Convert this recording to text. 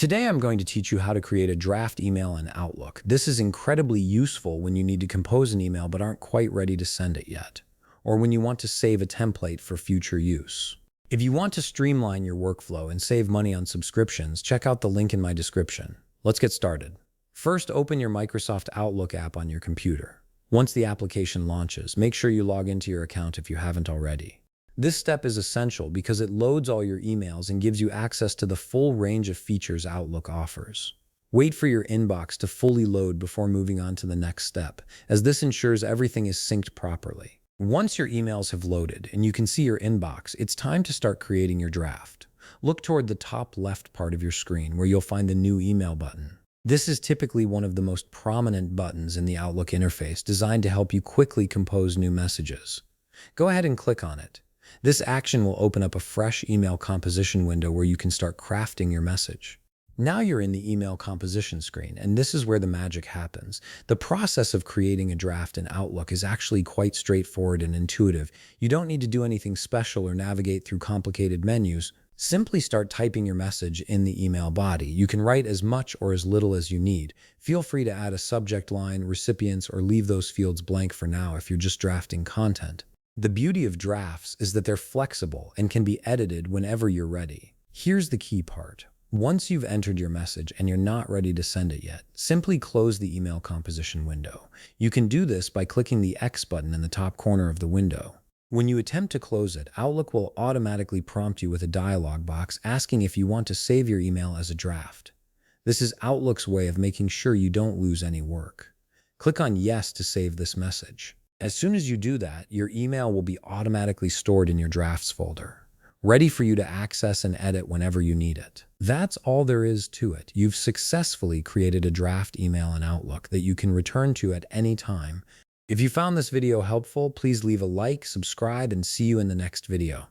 Today I'm going to teach you how to create a draft email in Outlook. This is incredibly useful when you need to compose an email but aren't quite ready to send it yet, or when you want to save a template for future use. If you want to streamline your workflow and save money on subscriptions, check out the link in my description. Let's get started. First, open your Microsoft Outlook app on your computer. Once the application launches, make sure you log into your account if you haven't already. This step is essential because it loads all your emails and gives you access to the full range of features Outlook offers. Wait for your inbox to fully load before moving on to the next step, as this ensures everything is synced properly. Once your emails have loaded and you can see your inbox, it's time to start creating your draft. Look toward the top left part of your screen where you'll find the New Email button. This is typically one of the most prominent buttons in the Outlook interface, designed to help you quickly compose new messages. Go ahead and click on it. This action will open up a fresh email composition window where you can start crafting your message. Now you're in the email composition screen, and this is where the magic happens. The process of creating a draft in Outlook is actually quite straightforward and intuitive. You don't need to do anything special or navigate through complicated menus. Simply start typing your message in the email body. You can write as much or as little as you need. Feel free to add a subject line, recipients, or leave those fields blank for now if you're just drafting content. The beauty of drafts is that they're flexible and can be edited whenever you're ready. Here's the key part. Once you've entered your message and you're not ready to send it yet, simply close the email composition window. You can do this by clicking the X button in the top corner of the window. When you attempt to close it, Outlook will automatically prompt you with a dialog box asking if you want to save your email as a draft. This is Outlook's way of making sure you don't lose any work. Click on Yes to save this message. As soon as you do that, your email will be automatically stored in your drafts folder, ready for you to access and edit whenever you need it. That's all there is to it. You've successfully created a draft email in Outlook that you can return to at any time. If you found this video helpful, please leave a like, subscribe, and see you in the next video.